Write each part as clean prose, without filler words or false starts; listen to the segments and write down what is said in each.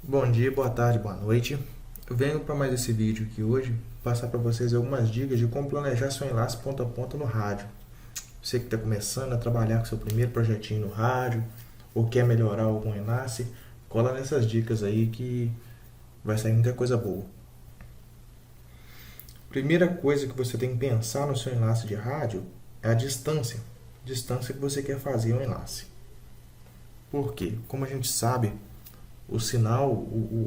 Bom dia, boa tarde, boa noite. Eu venho para mais esse vídeo aqui hoje passar para vocês algumas dicas de como planejar seu enlace ponto a ponto no rádio. Você que está começando a trabalhar com seu primeiro projetinho no rádio ou quer melhorar algum enlace, cola nessas dicas aí que vai sair muita coisa boa. Primeira coisa que você tem que pensar no seu enlace de rádio é a distância que você quer fazer o enlace. Por quê? Como a gente sabe, o sinal,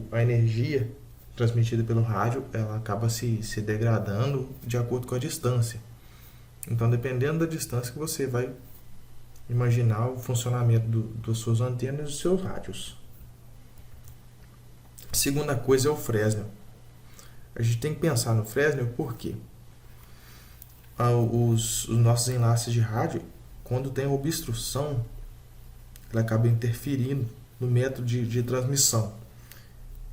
a energia transmitida pelo rádio, ela acaba se degradando de acordo com a distância. Então, dependendo da distância que você vai imaginar o funcionamento das suas antenas e dos seus rádios. Segunda coisa é o Fresnel. A gente tem que pensar no Fresnel porque os nossos enlaces de rádio, quando tem obstrução, ela acaba interferindo no método de transmissão.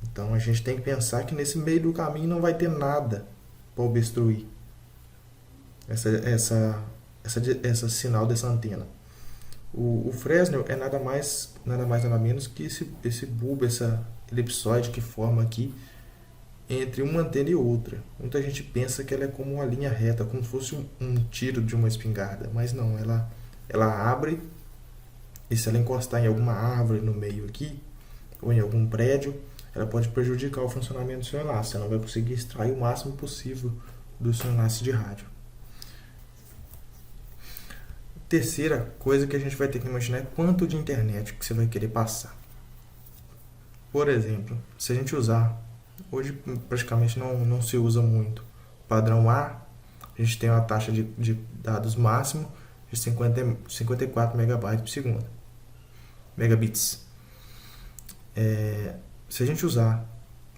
Então a gente tem que pensar que nesse meio do caminho não vai ter nada para obstruir essa sinal dessa antena. O Fresnel é nada mais nada menos que esse bulbo, essa elipsoide que forma aqui entre uma antena e outra. Muita gente pensa que ela é como uma linha reta, como se fosse um tiro de uma espingarda, mas não, ela abre, e se ela encostar em alguma árvore no meio aqui, ou em algum prédio, ela pode prejudicar o funcionamento do seu enlace. Você não vai conseguir extrair o máximo possível do seu enlace de rádio. Terceira coisa que a gente vai ter que imaginar é quanto de internet que você vai querer passar. Por exemplo, se a gente usar, hoje praticamente não se usa muito, padrão A, a gente tem uma taxa de dados máximo de 54 megabytes por segundo. Megabits. Se a gente usar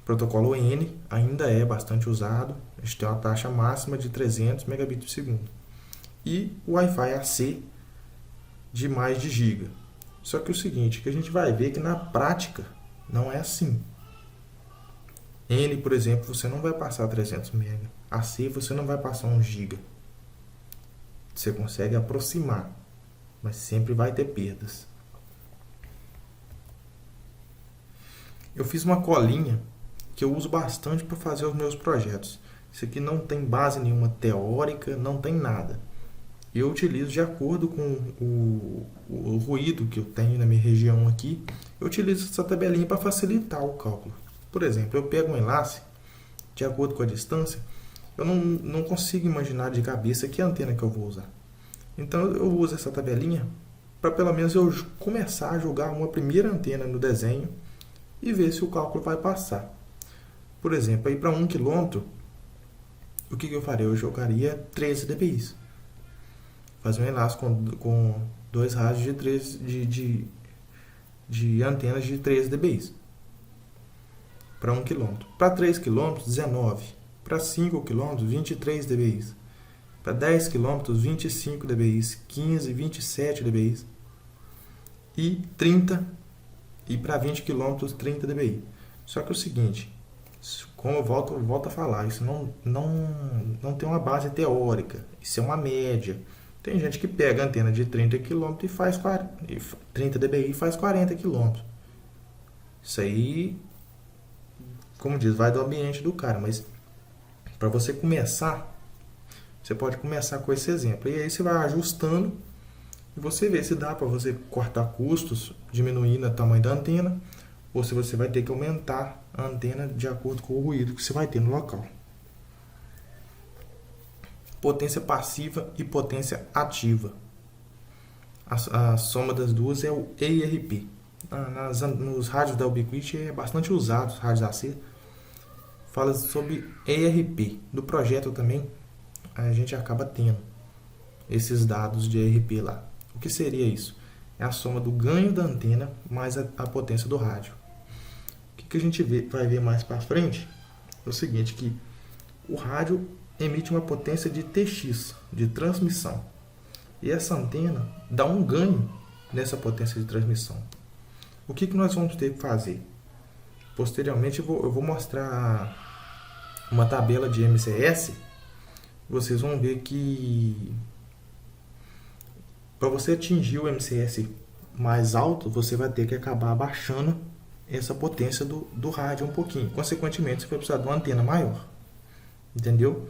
protocolo N, ainda é bastante usado. A gente tem uma taxa máxima de 300 megabits por segundo. E o Wi-Fi AC de mais de giga. Só que o seguinte, que a gente vai ver que na prática não é assim. N, por exemplo, você não vai passar 300 MB. AC você não vai passar 1 GB. Você consegue aproximar, mas sempre vai ter perdas. Eu fiz uma colinha que eu uso bastante para fazer os meus projetos. Isso aqui não tem base nenhuma teórica, não tem nada. Eu utilizo de acordo com o ruído que eu tenho na minha região aqui. Eu utilizo essa tabelinha para facilitar o cálculo. Por exemplo, eu pego um enlace, de acordo com a distância, eu não consigo imaginar de cabeça que antena que eu vou usar. Então eu uso essa tabelinha para pelo menos eu começar a jogar uma primeira antena no desenho e ver se o cálculo vai passar. Por exemplo, aí para 1 km, o que eu faria? Eu jogaria 13 dBi. Fazer um enlace com dois rádios de antenas de 13 dBi. Para 1 km. Para 3 km, 19. Para 5 km, 23 dBi. Para 10 km, 25 dBi. 15, 27 dBi. E 30. E para 20 km, 30 dBi. Só que é o seguinte, como eu volto a falar, isso não tem uma base teórica. Isso é uma média. Tem gente que pega a antena de 30 km e faz 30 dBi e faz 40 km. Isso aí, como diz, vai do ambiente do cara. Mas para você começar, você pode começar com esse exemplo. E aí você vai ajustando e você vê se dá para você cortar custos, diminuindo o tamanho da antena, ou se você vai ter que aumentar a antena de acordo com o ruído que você vai ter no local. Potência passiva e potência ativa. A soma das duas é o EIRP. Nos rádios da Ubiquiti é bastante usado, os rádios AC. Fala sobre EIRP. Do projeto também, a gente acaba tendo esses dados de EIRP lá. O que seria isso? É a soma do ganho da antena mais a potência do rádio. O que a gente vai ver mais para frente é o seguinte, que o rádio emite uma potência de TX, de transmissão. E essa antena dá um ganho nessa potência de transmissão. O que nós vamos ter que fazer? Posteriormente eu vou mostrar uma tabela de MCS. Vocês vão ver que para você atingir o MCS mais alto, você vai ter que acabar abaixando essa potência do rádio um pouquinho. Consequentemente, você vai precisar de uma antena maior. Entendeu?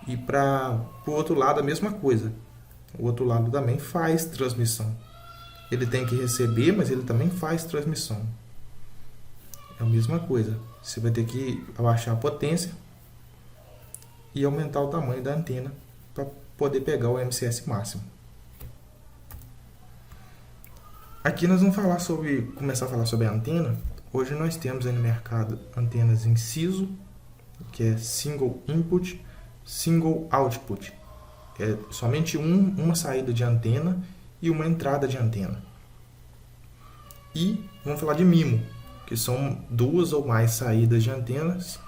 E para o outro lado, a mesma coisa. O outro lado também faz transmissão. Ele tem que receber, mas ele também faz transmissão. É a mesma coisa. Você vai ter que abaixar a potência e aumentar o tamanho da antena para poder pegar o MCS máximo. Aqui nós vamos começar a falar sobre a antena. Hoje nós temos aí no mercado antenas em SISO, que é Single Input, Single Output. É somente uma saída de antena e uma entrada de antena. E vamos falar de MIMO, que são 2 ou mais saídas de antenas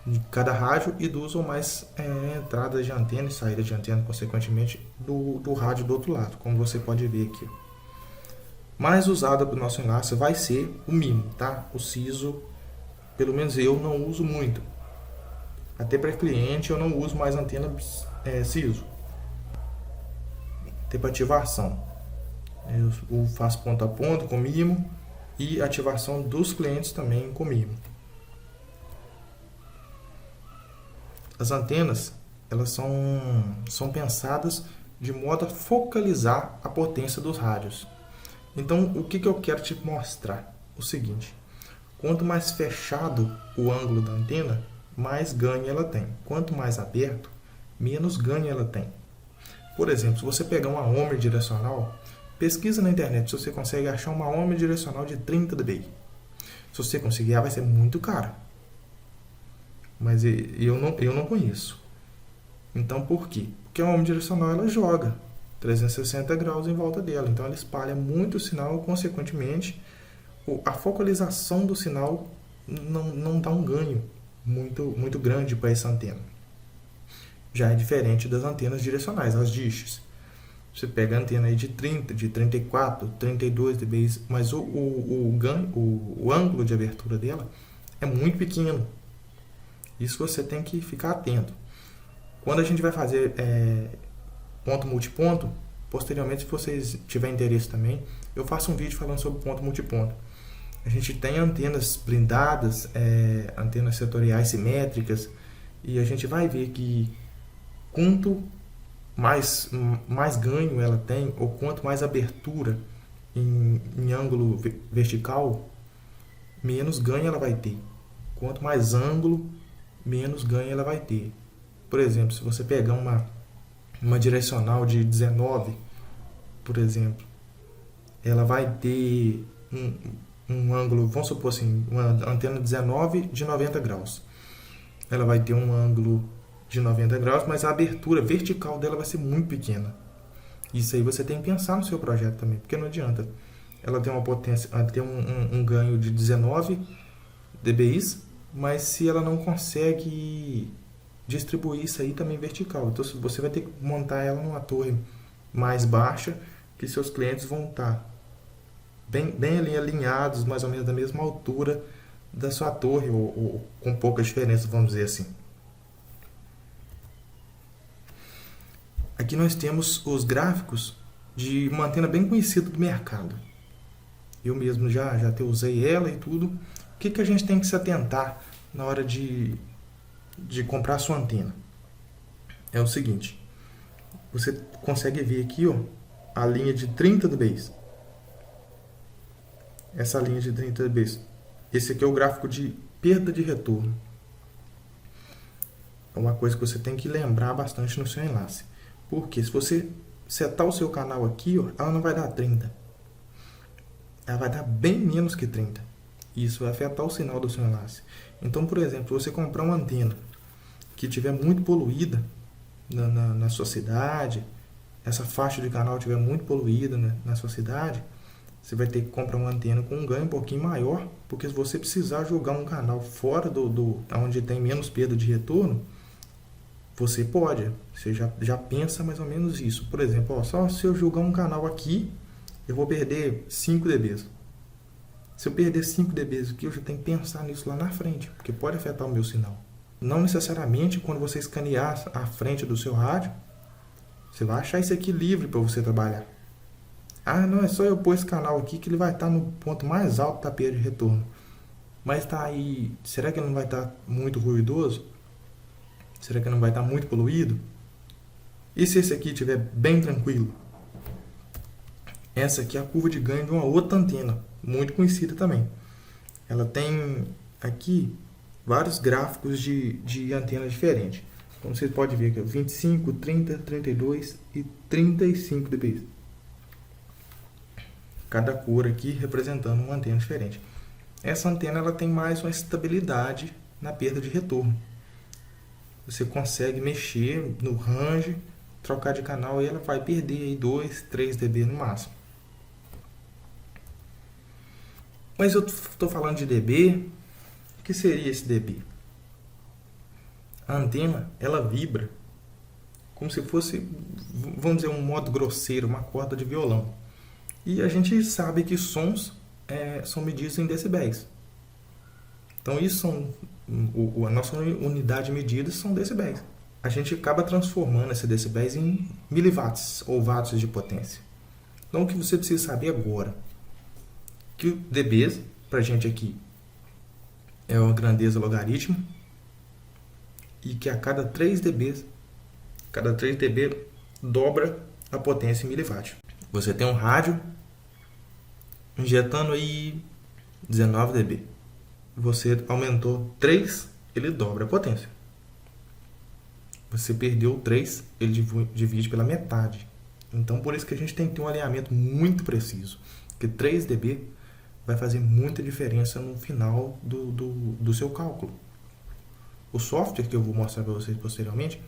de cada rádio e 2 ou mais entradas de antena e saída de antena, consequentemente, do rádio do outro lado, como você pode ver aqui. Mais usada para o nosso enlace vai ser o MIMO, tá? O SISO, pelo menos eu não uso muito. Até para cliente eu não uso mais antena SISO. Até para ativação. Eu faço ponto a ponto com MIMO e ativação dos clientes também com MIMO. As antenas, elas são pensadas de modo a focalizar a potência dos rádios. Então, o que eu quero te mostrar? O seguinte: quanto mais fechado o ângulo da antena, mais ganho ela tem. Quanto mais aberto, menos ganho ela tem. Por exemplo, se você pegar uma omnidirecional, pesquisa na internet se você consegue achar uma omnidirecional de 30 dB. Se você conseguir, ela vai ser muito cara. Mas eu não conheço. Então, por quê? Porque a omnidirecional ela joga 360 graus em volta dela. Então, ela espalha muito o sinal, consequentemente, a focalização do sinal não dá um ganho muito grande para essa antena. Já é diferente das antenas direcionais, as dishes. Você pega a antena aí de 30, de 34, 32 dB, mas o ângulo de abertura dela é muito pequeno. Isso você tem que ficar atento. Quando a gente vai fazer ponto multiponto, posteriormente, se vocês tiverem interesse também, eu faço um vídeo falando sobre ponto multiponto. A gente tem antenas blindadas, antenas setoriais simétricas, e a gente vai ver que quanto mais ganho ela tem, ou quanto mais abertura em ângulo vertical, menos ganho ela vai ter. Quanto mais ângulo, menos ganho ela vai ter. Por exemplo, se você pegar uma direcional de 19, por exemplo, ela vai ter um ângulo, vamos supor assim, uma antena 19 de 90 graus. Ela vai ter um ângulo de 90 graus, mas a abertura vertical dela vai ser muito pequena. Isso aí você tem que pensar no seu projeto também, porque não adianta ela ter uma potência, ter um ganho de 19 dBi, mas se ela não consegue distribuir isso aí também vertical. Então você vai ter que montar ela numa torre mais baixa, que seus clientes vão estar bem ali alinhados, mais ou menos da mesma altura da sua torre, ou com pouca diferença, vamos dizer assim. Aqui nós temos os gráficos de uma antena bem conhecida do mercado. Eu mesmo já até usei ela e tudo. O que a gente tem que se atentar na hora de comprar a sua antena? É o seguinte: você consegue ver aqui, ó, a linha de 30 dB. Essa linha de 30 dB. Esse aqui é o gráfico de perda de retorno. É uma coisa que você tem que lembrar bastante no seu enlace. Porque se você setar o seu canal aqui, ó, ela não vai dar 30. Ela vai dar bem menos que 30. Isso vai afetar o sinal do seu enlace. Então, por exemplo, você comprar uma antena que estiver muito poluída na sua cidade, essa faixa de canal estiver muito poluída na sua cidade, você vai ter que comprar uma antena com um ganho um pouquinho maior, porque se você precisar jogar um canal fora onde tem menos perda de retorno, você pode. Você já pensa mais ou menos isso. Por exemplo, ó, só se eu jogar um canal aqui, eu vou perder 5 dB. Se eu perder 5 dB aqui, eu já tenho que pensar nisso lá na frente, porque pode afetar o meu sinal. Não necessariamente quando você escanear a frente do seu rádio, você vai achar isso aqui livre para você trabalhar. Ah, não, é só eu pôr esse canal aqui que ele vai estar no ponto mais alto da perda de retorno. Mas tá aí, será que não vai estar muito ruidoso? Será que não vai estar muito poluído? E se esse aqui estiver bem tranquilo? Essa aqui é a curva de ganho de uma outra antena, muito conhecida também. Ela tem aqui vários gráficos de antenas diferentes. Como você pode ver aqui, 25, 30, 32 e 35 dB. Cada cor aqui representando uma antena diferente. Essa antena ela tem mais uma estabilidade na perda de retorno. Você consegue mexer no range, trocar de canal e ela vai perder aí 2, 3 dB no máximo. Mas eu estou falando de dB. O que seria esse dB? A antena ela vibra como se fosse, vamos dizer, um modo grosseiro, uma corda de violão. E a gente sabe que sons são medidos em decibéis. Então, isso a nossa unidade de medida são decibéis. A gente acaba transformando esses decibéis em miliwatts ou watts de potência. Então, o que você precisa saber agora? Que o dB, para a gente aqui, é uma grandeza logaritmo e que a cada 3 dB, dobra a potência em miliwatt. Você tem um rádio injetando aí 19 dB. Você aumentou 3, ele dobra a potência. Você perdeu 3, ele divide pela metade. Então, por isso que a gente tem que ter um alinhamento muito preciso. Porque 3 dB vai fazer muita diferença no final do seu cálculo. O software que eu vou mostrar para vocês posteriormente,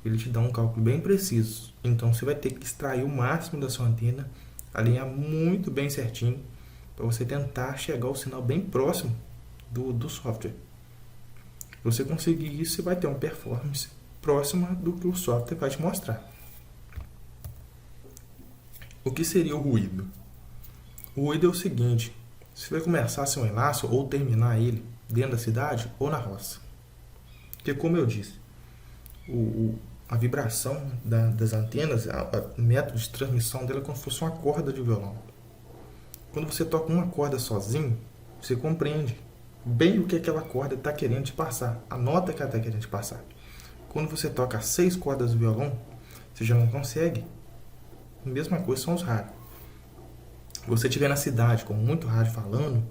ele te dá um cálculo bem preciso. Então, você vai ter que extrair o máximo da sua antena, alinhar muito bem certinho, para você tentar chegar ao sinal bem próximo do software. Se você conseguir isso, você vai ter uma performance próxima do que o software vai te mostrar. O que seria o ruído? O ruído é o seguinte: você vai começar seu enlace ou terminar ele dentro da cidade ou na roça. Porque, como eu disse, a vibração das antenas, o método de transmissão dela é como se fosse uma corda de violão. Quando você toca uma corda sozinho, você compreende bem o que aquela corda está querendo te passar, a nota que ela está querendo te passar. Quando você toca 6 cordas do violão, você já não consegue. A mesma coisa são os rádios. Se você estiver na cidade com muito rádio falando,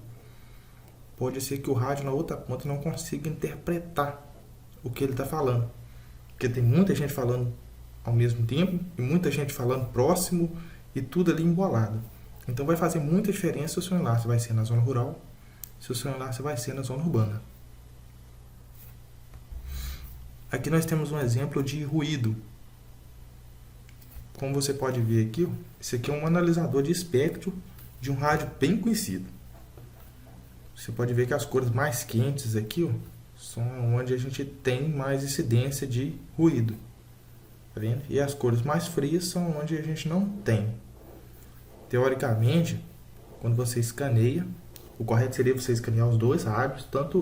pode ser que o rádio na outra ponta não consiga interpretar o que ele está falando. Porque tem muita gente falando ao mesmo tempo e muita gente falando próximo e tudo ali embolado. Então vai fazer muita diferença se o seu enlace vai ser na zona rural, se o seu enlace vai ser na zona urbana. Aqui nós temos um exemplo de ruído. Como você pode ver aqui, esse aqui é um analisador de espectro de um rádio bem conhecido. Você pode ver que as cores mais quentes aqui são onde a gente tem mais incidência de ruído. Tá vendo? E as cores mais frias são onde a gente não tem. Teoricamente, quando você escaneia, o correto seria você escanear os dois rádios, tanto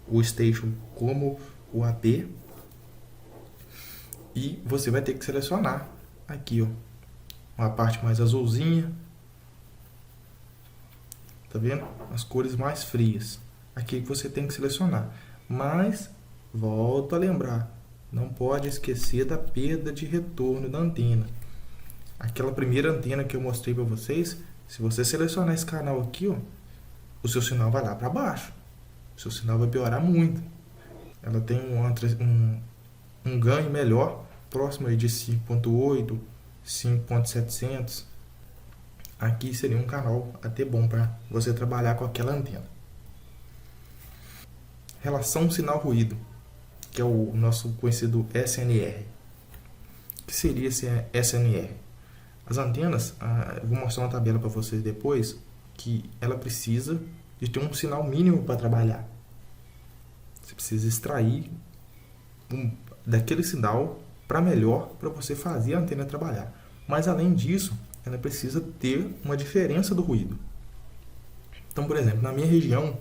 o station como o AP, e você vai ter que selecionar aqui, uma parte mais azulzinha, tá vendo? As cores mais frias. Aqui que você tem que selecionar. Mas, volto a lembrar, não pode esquecer da perda de retorno da antena. Aquela primeira antena que eu mostrei para vocês, se você selecionar esse canal aqui, o seu sinal vai lá para baixo. O seu sinal vai piorar muito. Ela tem um ganho melhor, próximo aí de 5.8, 5.700. Aqui seria um canal até bom para você trabalhar com aquela antena. Relação sinal-ruído, que é o nosso conhecido SNR. O que seria esse SNR? As antenas, eu vou mostrar uma tabela para vocês depois, que ela precisa de ter um sinal mínimo para trabalhar. Você precisa extrair daquele sinal para melhor, para você fazer a antena trabalhar. Mas além disso, ela precisa ter uma diferença do ruído. Então, por exemplo, na minha região,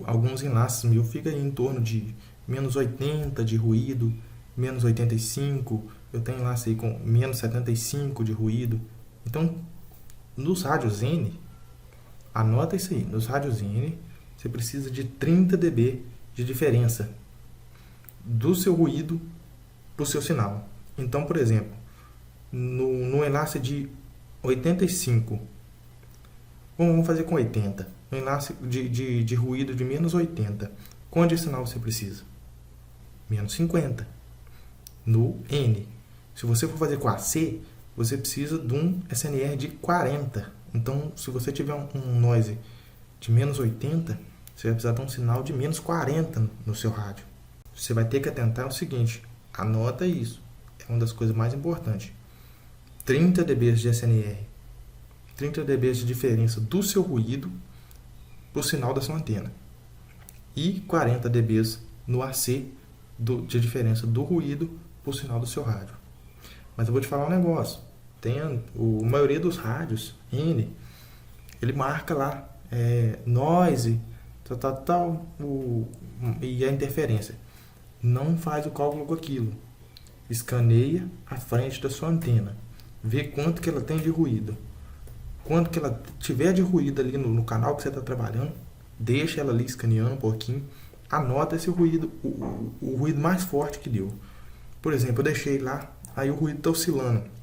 alguns enlaces meus ficam em torno de menos 80 de ruído, menos 85, eu tenho enlace aí com menos 75 de ruído. Então, nos rádios N, Anota isso aí. Nos rádios N, você precisa de 30 dB de diferença do seu ruído para o seu sinal. Então, por exemplo, no enlace de 85, vamos fazer com 80. No enlace de ruído de menos 80, quanto de sinal você precisa? Menos 50. No N. Se você for fazer com AC, você precisa de um SNR de 40. Então, se você tiver um noise de menos 80, você vai precisar de um sinal de menos 40 no seu rádio. Você vai ter que atentar ao seguinte, anota isso, é uma das coisas mais importantes. 30 dB de SNR, 30 dB de diferença do seu ruído para o sinal da sua antena. E 40 dB no AC de diferença do ruído para o sinal do seu rádio. Mas eu vou te falar um negócio. A maioria dos rádios N, ele marca lá noise, e a interferência. Não faz o cálculo com aquilo. Escaneia a frente da sua antena. Vê quanto que ela tem de ruído. Quanto que ela tiver de ruído ali no canal que você está trabalhando, deixa ela ali escaneando um pouquinho. Anota esse ruído, o ruído mais forte que deu. Por exemplo, eu deixei lá, aí o ruído está oscilando.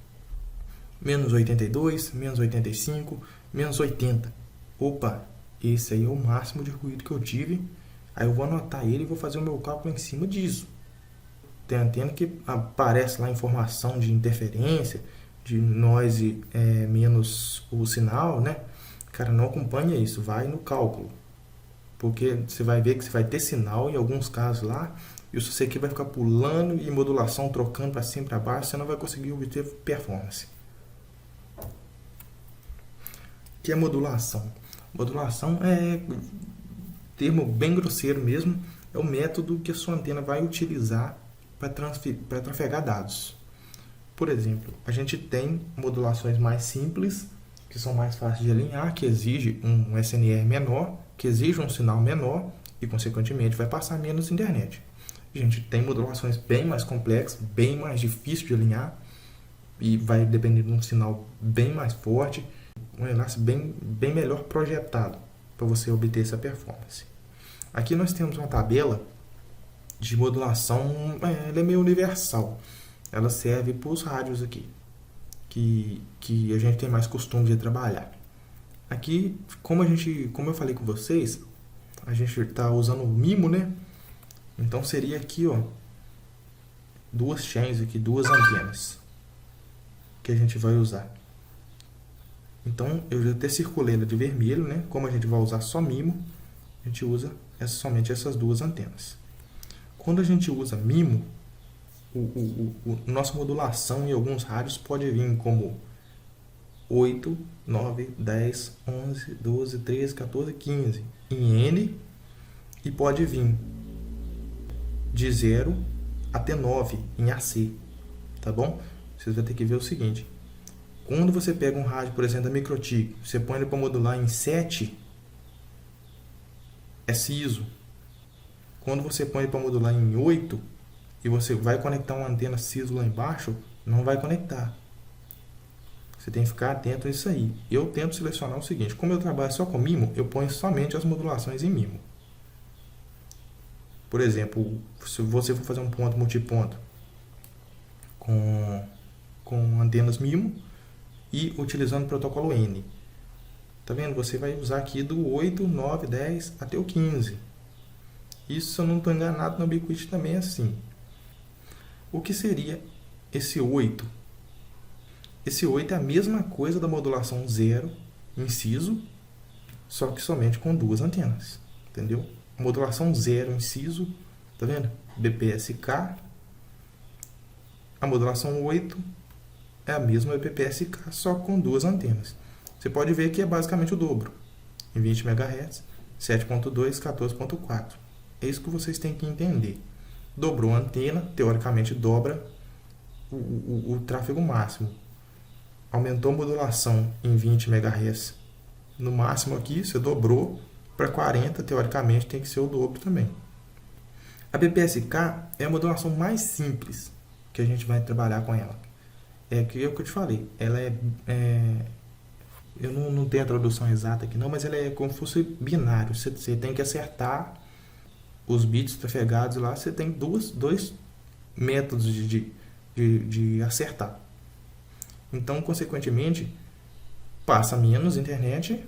Menos 82, menos 85, menos 80. Opa, esse aí é o máximo de ruído que eu tive. Aí eu vou anotar ele e vou fazer o meu cálculo em cima disso. Tem antena que aparece lá informação de interferência, de noise menos o sinal, né? Cara, não acompanha isso, vai no cálculo. Porque você vai ver que você vai ter sinal em alguns casos lá, e o seu aqui vai ficar pulando e modulação trocando para cima e para baixo, você não vai conseguir obter performance. O que é modulação? Modulação é termo bem grosseiro mesmo, é o método que a sua antena vai utilizar para trafegar dados. Por exemplo, a gente tem modulações mais simples, que são mais fáceis de alinhar, que exige um SNR menor, que exige um sinal menor e, consequentemente, vai passar menos internet. A gente tem modulações bem mais complexas, bem mais difíceis de alinhar e vai depender de um sinal bem mais forte, um enlace bem melhor projetado para você obter essa performance. Aqui nós temos uma tabela de modulação, ela é meio universal. Ela serve para os rádios aqui, que a gente tem mais costume de trabalhar. Aqui, como eu falei com vocês, a gente está usando o MIMO, né? Então seria aqui, ó, duas chains aqui, duas antenas que a gente vai usar. Então eu já até circulei ela de vermelho, né? Como a gente vai usar só MIMO, a gente usa somente essas duas antenas. Quando a gente usa MIMO, nossa modulação em alguns rádios pode vir como 8, 9, 10, 11, 12, 13, 14, 15 em N, e pode vir de 0 até 9 em AC, tá bom? Vocês vão ter que ver o seguinte, quando você pega um rádio, por exemplo, da Microtik, você põe ele para modular em 7, é siso. Quando você põe ele para modular em 8, e você vai conectar uma antena siso lá embaixo, não vai conectar. Você tem que ficar atento a isso aí. Eu tento selecionar o seguinte, como eu trabalho só com MIMO, eu ponho somente as modulações em MIMO. Por exemplo, se você for fazer um ponto multiponto com antenas MIMO e utilizando o protocolo N. Tá vendo? Você vai usar aqui do 8, 9, 10 até o 15. Isso, se eu não estou enganado, no Ubiquiti também é assim. O que seria esse 8? Esse 8 é a mesma coisa da modulação 0, inciso, só que somente com duas antenas. Entendeu? Modulação 0, inciso, tá vendo? BPSK. A modulação 8 é a mesma BPSK, só com duas antenas. Você pode ver que é basicamente o dobro. Em 20 MHz, 7.2, 14.4. É isso que vocês têm que entender. Dobrou a antena, teoricamente dobra o tráfego máximo. Aumentou a modulação em 20 MHz. No máximo aqui, você dobrou para 40, teoricamente tem que ser o dobro também. A BPSK é a modulação mais simples que a gente vai trabalhar com ela. É o que eu te falei. Ela eu não não tem a tradução exata aqui não, mas ela é como se fosse binário. Você tem que acertar os bits trafegados lá, você tem dois métodos de acertar. Então, consequentemente, passa menos internet,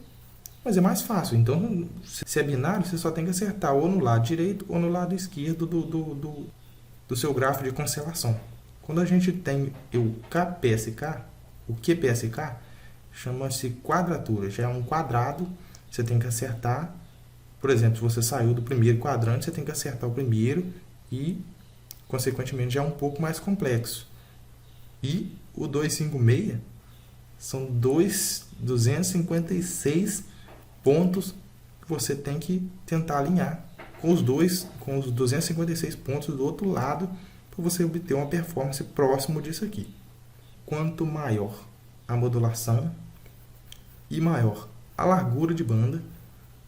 mas é mais fácil. Então, se é binário, você só tem que acertar ou no lado direito ou no lado esquerdo do seu gráfico de constelação. Quando a gente tem o KPSK, o QPSK, chama-se quadratura. Já é um quadrado, você tem que acertar. Por exemplo, se você saiu do primeiro quadrante, você tem que acertar o primeiro e, consequentemente, já é um pouco mais complexo. E o 256 são 256 pontos que você tem que tentar alinhar com os 256 pontos do outro lado para você obter uma performance próximo disso aqui. Quanto maior a modulação e maior a largura de banda,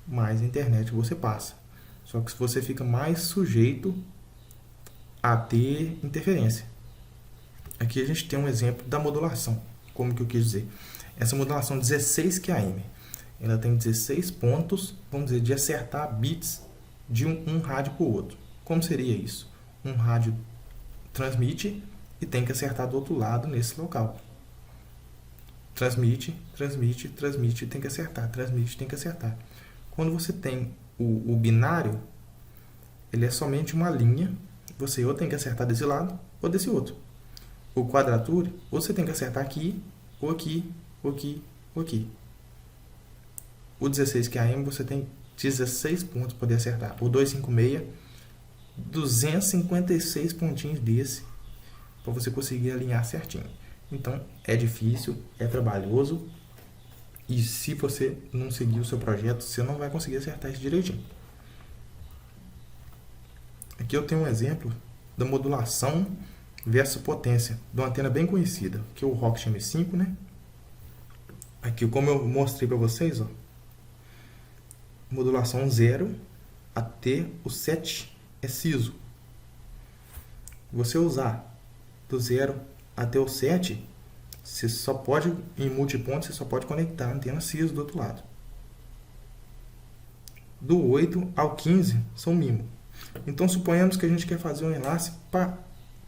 mais internet você passa. Só que você fica mais sujeito a ter interferência. Aqui a gente tem um exemplo da modulação. Como que eu quis dizer? Essa modulação 16 QAM, ela tem 16 pontos, vamos dizer, de acertar bits de um rádio para o outro. Como seria isso? Um rádio transmite e tem que acertar do outro lado nesse local. Transmite, tem que acertar. Transmite, tem que acertar. Quando você tem o binário, ele é somente uma linha. Você ou tem que acertar desse lado ou desse outro. O quadratura, ou você tem que acertar aqui, ou aqui, ou aqui, ou aqui. O 16 QAM, você tem 16 pontos para poder acertar. O 256, 256 pontinhos desse para você conseguir alinhar certinho. Então, é difícil, é trabalhoso, e se você não seguir o seu projeto, você não vai conseguir acertar isso direitinho. Aqui eu tenho um exemplo da modulação versus potência de uma antena bem conhecida, que é o Rocket M5, né? Aqui, como eu mostrei para vocês, ó, modulação 0 até o 7 é siso. Você usar do 0 até o 7, você só pode, em multiponto, você só pode conectar a antena siso do outro lado. Do 8 ao 15 são MIMO. Então, suponhamos que a gente quer fazer um enlace para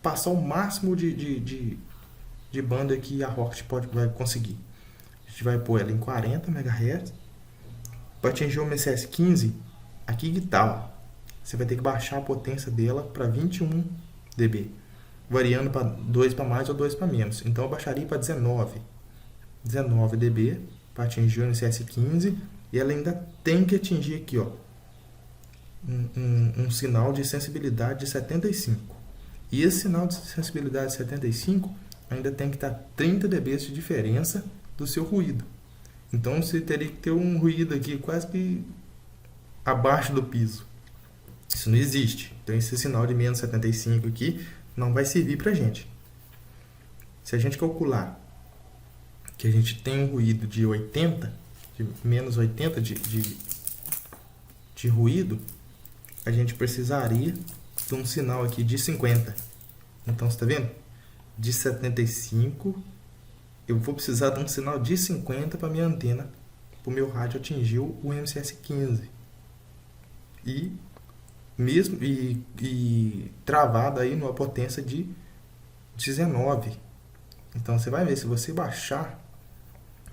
passar o máximo de banda que a Rocket vai conseguir. A gente vai pôr ela em 40 MHz. Para atingir o MCS 15, aqui que tal? Você vai ter que baixar a potência dela para 21 dB, variando para 2 para mais ou 2 para menos. Então eu baixaria para 19 dB para atingir o MCS 15, e ela ainda tem que atingir aqui, ó, um sinal de sensibilidade de 75. E esse sinal de sensibilidade de 75 ainda tem que estar 30 dB de diferença do seu ruído. Então você teria que ter um ruído aqui quase que abaixo do piso. Isso não existe. Então esse sinal de menos 75 aqui não vai servir para a gente. Se a gente calcular que a gente tem um ruído de 80, de menos 80 de ruído, a gente precisaria de um sinal aqui de 50. Então, você está vendo? De 75, eu vou precisar de um sinal de 50 para minha antena, para o meu rádio atingir o MCS 15. E travado aí numa potência de 19. Então, você vai ver, se você baixar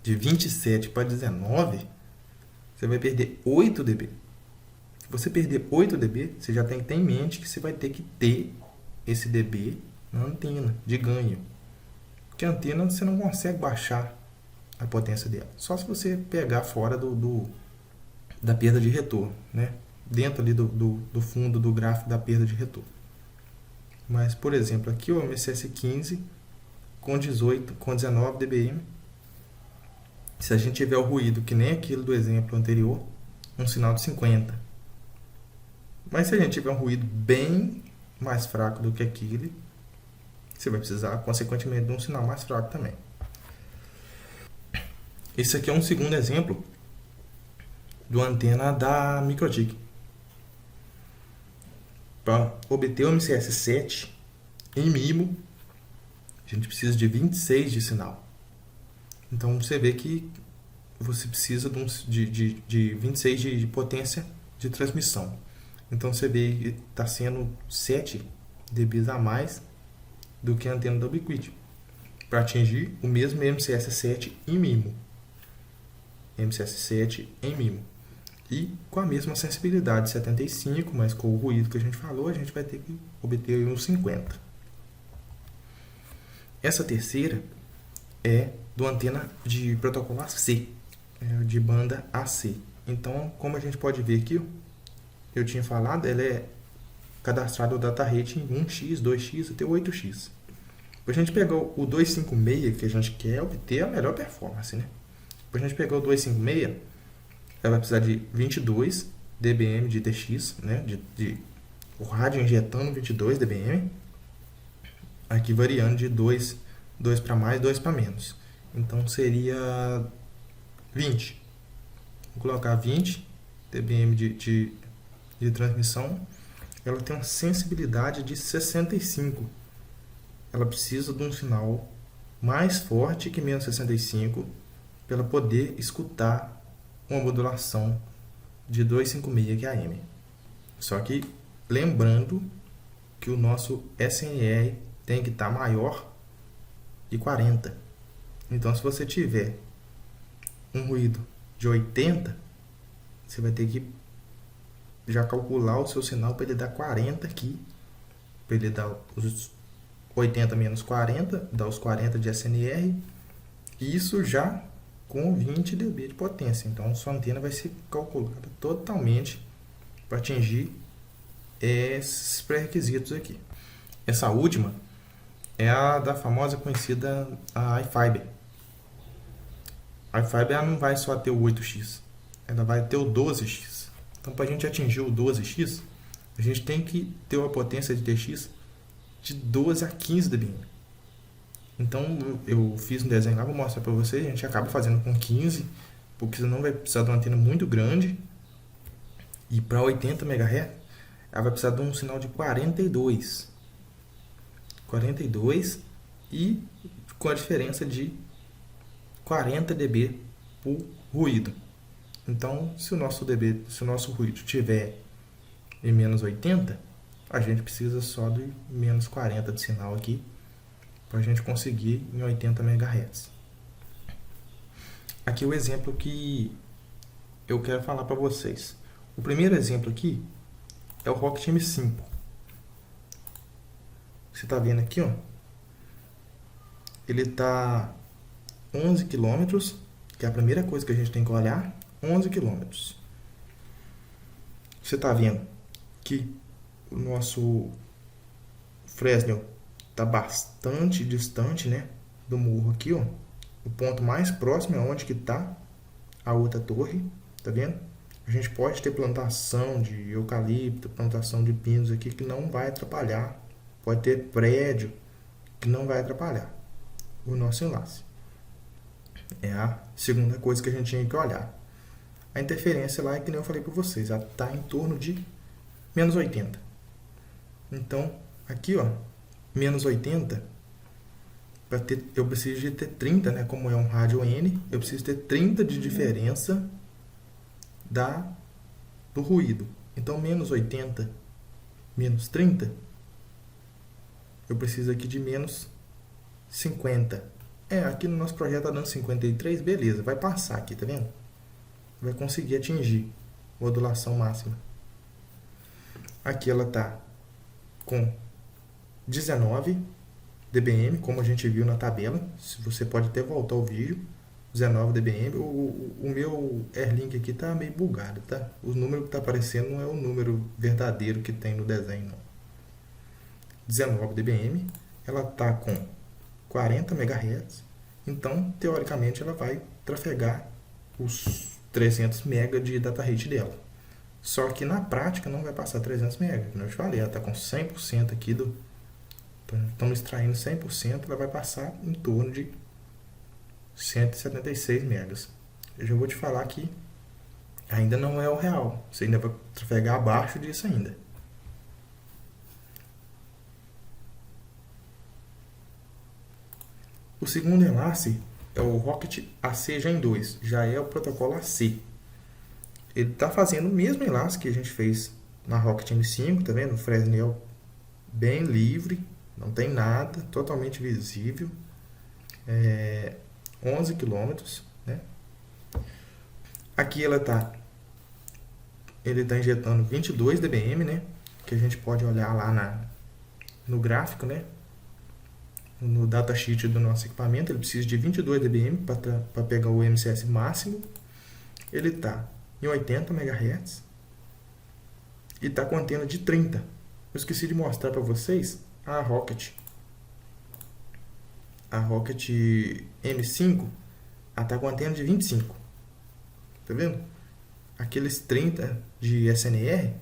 de 27 para 19, você vai perder 8 dB. Se você perder 8 dB, você já tem que ter em mente que você vai ter que ter esse dB na antena de ganho. Porque a antena você não consegue baixar a potência dela. Só se você pegar fora da perda de retorno, né? Dentro ali do fundo do gráfico da perda de retorno. Mas, por exemplo, aqui o MCS 15 com 19 dBm. Se a gente tiver o ruído que nem aquilo do exemplo anterior, um sinal de 50. Mas se a gente tiver um ruído bem mais fraco do que aquele, você vai precisar, consequentemente, de um sinal mais fraco também. Esse aqui é um segundo exemplo de uma antena da Microtik. Para obter o MCS 7 em MIMO, a gente precisa de 26 de sinal. Então você vê que você precisa de 26 de potência de transmissão. Então você vê que está sendo 7 dB a mais do que a antena da Ubiquiti, para atingir o mesmo MCS7 em MIMO. MCS7 em MIMO. E com a mesma sensibilidade, 75, mas com o ruído que a gente falou, a gente vai ter que obter uns 50. Essa terceira é do antena de protocolo AC, de banda AC. Então, como a gente pode ver aqui, eu tinha falado, ela é cadastrada o data rate em 1x, 2x até 8x. Para a gente pegar o 256, que a gente quer obter a melhor performance, né? Para a gente pegar o 256, ela vai precisar de 22 dBm de DX, né? O rádio injetando 22 dBm, aqui variando de 2 para mais, 2 para menos. Então seria 20. Vou colocar 20 dBm de transmissão. Ela tem uma sensibilidade de 65. Ela precisa de um sinal mais forte que menos 65 para ela poder escutar uma modulação de 256 QAM. Só que lembrando que o nosso SNR tem que estar maior de 40. Então, se você tiver um ruído de 80, você vai ter que já calcular o seu sinal para ele dar 40 aqui, para ele dar os 80 menos 40, dá os 40 de SNR, e isso já com 20 dB de potência. Então, sua antena vai ser calculada totalmente para atingir esses pré-requisitos aqui. Essa última é a da famosa conhecida a iFiber. A iFiber ela não vai só ter o 8x, ela vai ter o 12x. Então, para a gente atingir o 12x, a gente tem que ter uma potência de TX de 12 a 15 dB. Então, eu fiz um desenho lá, vou mostrar para vocês. A gente acaba fazendo com 15, porque senão vai precisar de uma antena muito grande. E para 80 MHz, ela vai precisar de um sinal de 42. 42 e com a diferença de 40 dB por ruído. Então, se o nosso ruído estiver em menos 80, a gente precisa só de menos 40 de sinal aqui para a gente conseguir em 80 MHz. Aqui é o exemplo que eu quero falar para vocês. O primeiro exemplo aqui é o Rocket M5. Você está vendo aqui, ó, ele está 11 km, que é a primeira coisa que a gente tem que olhar, 11 km. Você está vendo que o nosso Fresnel está bastante distante, né, do morro aqui, ó. O ponto mais próximo é onde que está a outra torre, tá vendo? A gente pode ter plantação de eucalipto, plantação de pinos aqui que não vai atrapalhar. Pode ter prédio que não vai atrapalhar o nosso enlace. É a segunda coisa que a gente tinha que olhar. A interferência lá, que nem eu falei para vocês, ela está em torno de menos 80. Então, aqui, ó, menos 80, eu preciso de ter 30, né? Como é um rádio N, eu preciso ter 30 de diferença do ruído. Então, menos 80, menos 30, eu preciso aqui de menos 50. Aqui no nosso projeto está dando 53, beleza, vai passar aqui, tá vendo? Vai conseguir atingir a modulação máxima. Aqui ela está com 19 dBm, como a gente viu na tabela. Se você pode até voltar ao vídeo, 19 dBm. O meu Airlink aqui está meio bugado, tá? O número que está aparecendo não é o número verdadeiro que tem no desenho, não. 19 dBm, ela está com 40 MHz, então teoricamente ela vai trafegar os 300 MB de data rate dela. Só que na prática não vai passar 300 MB, como eu te falei, ela está com 100% aqui estamos extraindo 100%, ela vai passar em torno de 176 MB. Eu já vou te falar que ainda não é o real, você ainda vai trafegar abaixo disso ainda. O segundo enlace é o Rocket AC Gen 2, já é o protocolo AC. Ele está fazendo o mesmo enlace que a gente fez na Rocket M5, tá vendo? O Fresnel bem livre, não tem nada, totalmente visível. 11 km, né? Aqui ele está injetando 22 dBm, né? Que a gente pode olhar lá no gráfico, né? No datasheet do nosso equipamento, ele precisa de 22 dBm para pegar o MCS máximo. Ele está em 80 MHz e está com antena de 30. Eu esqueci de mostrar para vocês a Rocket M5, ela está com antena de 25. Tá vendo? Aqueles 30 de SNR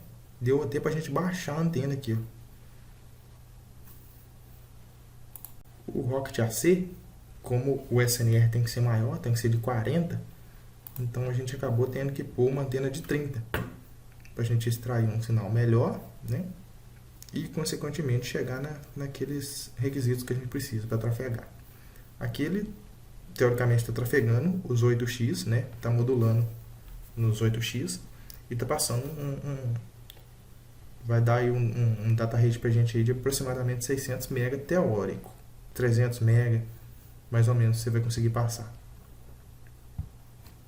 deu até para a gente baixar a antena aqui, ó. O Rocket AC, como o SNR tem que ser maior, tem que ser de 40, então a gente acabou tendo que pôr uma antena de 30 para a gente extrair um sinal melhor, né? E consequentemente chegar naqueles requisitos que a gente precisa para trafegar. Aqui ele teoricamente está trafegando os 8x, né? Está modulando nos 8x e está passando vai dar aí um data rate para a gente aí de aproximadamente 600 MB teórico. 300 MB, mais ou menos, você vai conseguir passar.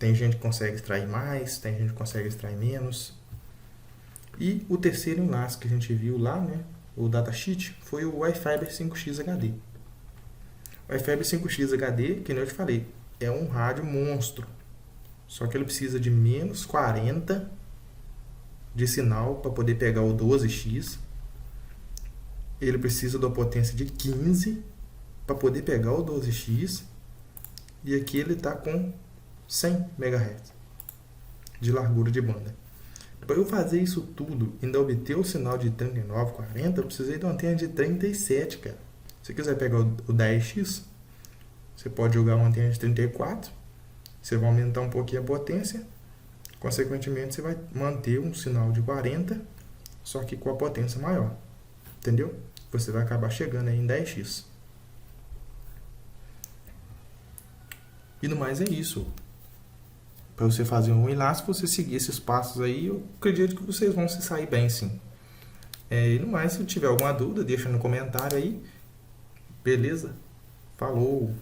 Tem gente que consegue extrair mais, tem gente que consegue extrair menos. E o terceiro enlace que a gente viu lá, né, o datasheet, foi o Wi-Fi 5X HD. O Wi-Fi 5X HD, que nem eu te falei, é um rádio monstro. Só que ele precisa de menos 40 de sinal para poder pegar o 12X. Ele precisa da potência de 15 para poder pegar o 12X, e aqui ele está com 100 MHz de largura de banda. Para eu fazer isso tudo, ainda obter o sinal de 39, 40, eu precisei de uma antena de 37, cara. Se você quiser pegar o 10X, você pode jogar uma antena de 34, você vai aumentar um pouquinho a potência, consequentemente você vai manter um sinal de 40, só que com a potência maior, entendeu? Você vai acabar chegando aí em 10X. E no mais é isso. Para você fazer um enlace, você seguir esses passos aí, eu acredito que vocês vão se sair bem, sim. E no mais, se tiver alguma dúvida, deixa no comentário aí. Beleza? Falou!